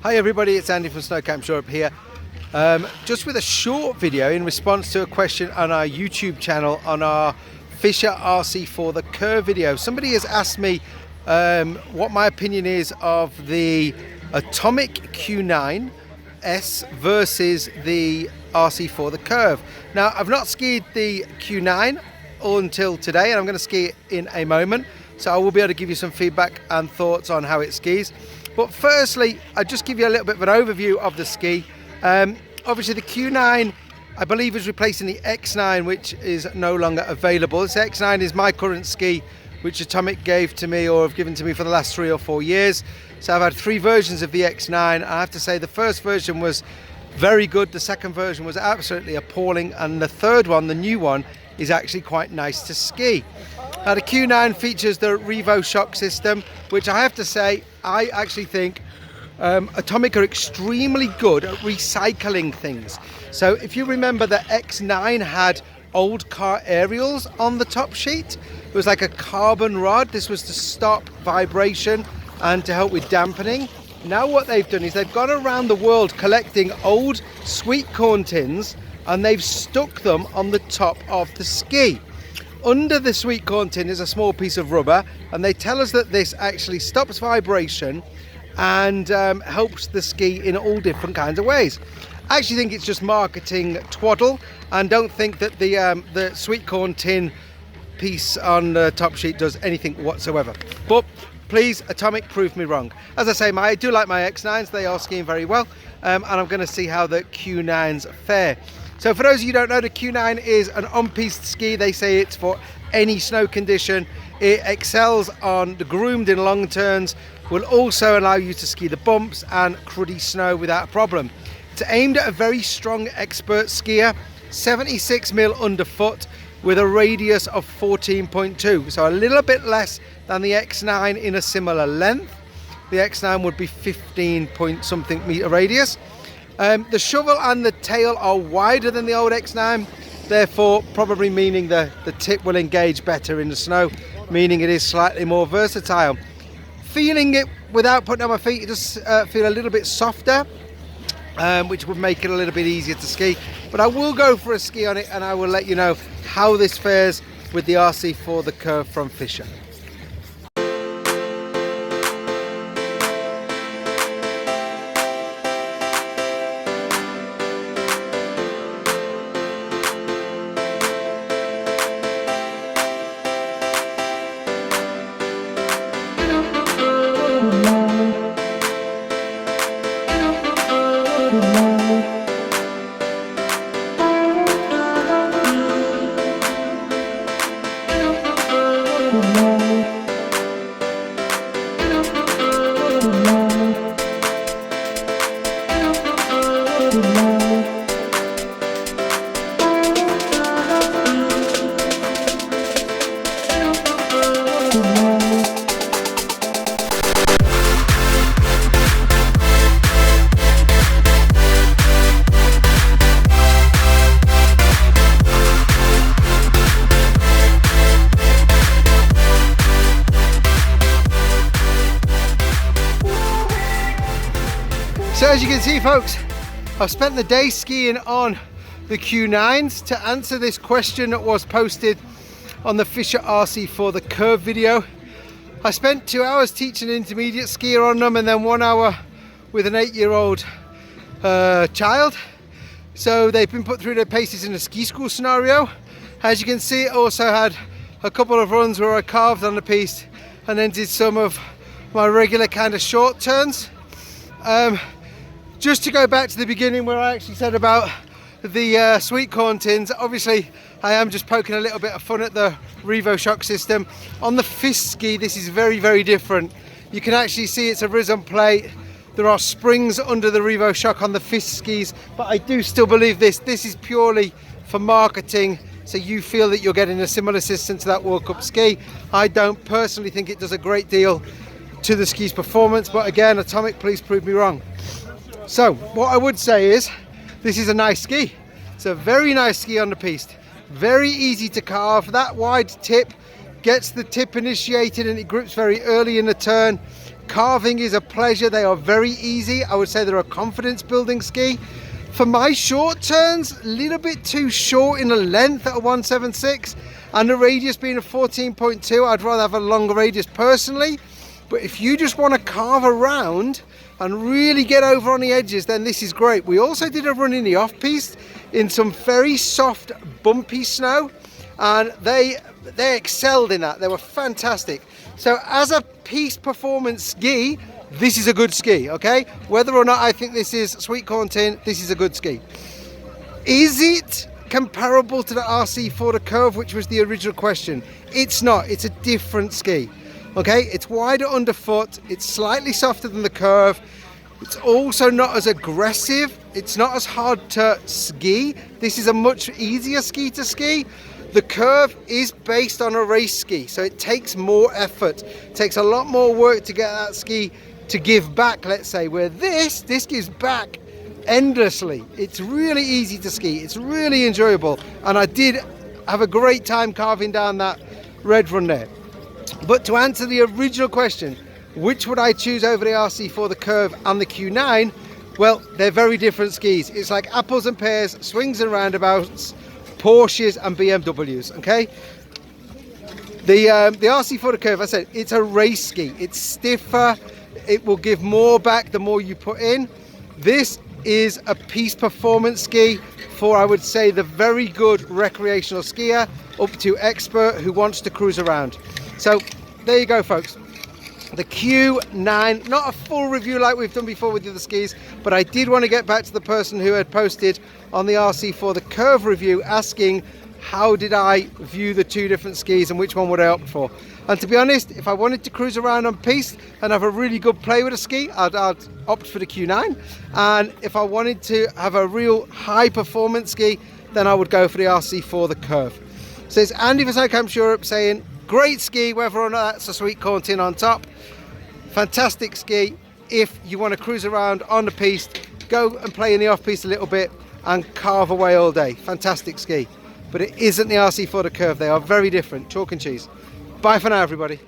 Hi everybody, it's Andy from Snow Camp Europe here. Just with a short video in response to a question on our YouTube channel on our Fischer RC4 The Curv video. Somebody has asked me what my opinion is of the Atomic Q9 S versus the RC4 The Curv. Now, I've not skied the Q9 until today, and I'm going to ski it in a moment, so I will be able to give you some feedback and thoughts on how it skis. But firstly, I'll just give you a little bit of an overview of the ski. Obviously the Q9, I believe, is replacing the X9, which is no longer available. This X9 is my current ski, which Atomic gave to me or have given to me for the last 3 or 4 years. So I've had 3 versions of the X9. I have to say the first version was very good, the second version was absolutely appalling, and the third one, the new one, is actually quite nice to ski. Now the Q9 features the Revo shock system, which I have to say, I actually think Atomic are extremely good at recycling things. So if you remember, the X9 had old car aerials on the top sheet. It was like a carbon rod. This was to stop vibration and to help with dampening. Now what they've done is they've gone around the world collecting old sweet corn tins, and they've stuck them on the top of the ski. Under the sweet corn tin is a small piece of rubber, and they tell us that this actually stops vibration and helps the ski in all different kinds of ways. I actually think it's just marketing twaddle, and don't think that the sweet corn tin piece on the top sheet does anything whatsoever. But please, Atomic, prove me wrong. As I say, I do like my X9s. They are skiing very well, and I'm going to see how the Q9s fare. So for those of you who don't know, the Q9 is an on-piste ski. They say it's for any snow condition. It excels on the groomed and long turns, will also allow you to ski the bumps and cruddy snow without a problem. It's aimed at a very strong expert skier, 76mm underfoot with a radius of 14.2, so a little bit less than the X9 in a similar length. The X9 would be 15 point something meter radius. The shovel and the tail are wider than the old X9, therefore probably meaning the tip will engage better in the snow, meaning it is slightly more versatile. Feeling it without putting on my feet, it does feel a little bit softer, which would make it a little bit easier to ski. But I will go for a ski on it, and I will let you know how this fares with the RC4 The Curv from Fischer. So as you can see, folks, I've spent the day skiing on the Q9s. To answer this question that was posted on the Fischer RC4 The Curv video, I spent 2 hours teaching an intermediate skier on them, and then 1 hour with an 8-year-old child. So they've been put through their paces in a ski school scenario. As you can see, I also had a couple of runs where I carved on the piste and then did some of my regular kind of short turns. Just to go back to the beginning where I actually said about the sweet corn tins, obviously I am just poking a little bit of fun at the Revo shock system. On the Fischer ski, this is very, very different. You can actually see it's a risen plate. There are springs under the Revo shock on the Fischer skis, but I do still believe this is purely for marketing, so you feel that you're getting a similar system to that World Cup ski. I don't personally think it does a great deal to the ski's performance, but again, Atomic, please prove me wrong. So what I would say is this is a nice ski. It's a very nice ski on the piste, very easy to carve. That wide tip gets the tip initiated and it grips very early in the turn. carving is a pleasure. They are very easy. I would say they're a confidence building ski. For my short turns, a little bit too short in the length at a 176, and the radius being a 14.2. I'd rather have a longer radius personally. But if you just want to carve around and really get over on the edges, then this is great. We also did a run in the off-piste in some very soft, bumpy snow, and they excelled in that. They were fantastic. So as a piste performance ski, this is a good ski, okay? Whether or not I think this is sweet corn tin, this is a good ski. Is it comparable to the RC4 The Curv, which was the original question? It's not. It's a different ski, okay? It's wider underfoot. It's slightly softer than the Curv. It's also not as aggressive. It's not as hard to ski. This is a much easier ski to ski. The Curv is based on a race ski, so it takes more effort. It takes a lot more work to get that ski to give back, let's say, where this gives back endlessly. It's really easy to ski. It's really enjoyable, and I did have a great time carving down that red run there. But to answer the original question, which would I choose over the RC4 The Curv and the Q9? Well, they're very different skis. It's like apples and pears, swings and roundabouts, Porsches and BMWs, okay? The RC4 The Curv, I said, it's a race ski. It's stiffer. It will give more back the more you put in. This is a piste performance ski for, I would say, the very good recreational skier up to expert who wants to cruise around. So there you go, folks. The Q9, not a full review like we've done before with the other skis, but I did want to get back to the person who had posted on the RC4 The Curv review asking how did I view the two different skis and which one would I opt for. And to be honest, if I wanted to cruise around on piste and have a really good play with a ski, I'd opt for the Q9. And if I wanted to have a real high performance ski, then I would go for the RC4 The Curv. So it's Andy for Camps Europe saying, great ski, whether or not that's a sweet corn tin on top. Fantastic ski. If you want to cruise around on the piste, go and play in the off-piste a little bit and carve away all day. Fantastic ski. But it isn't the RC4 The Curv. They are very different. Chalk and cheese. Bye for now, everybody.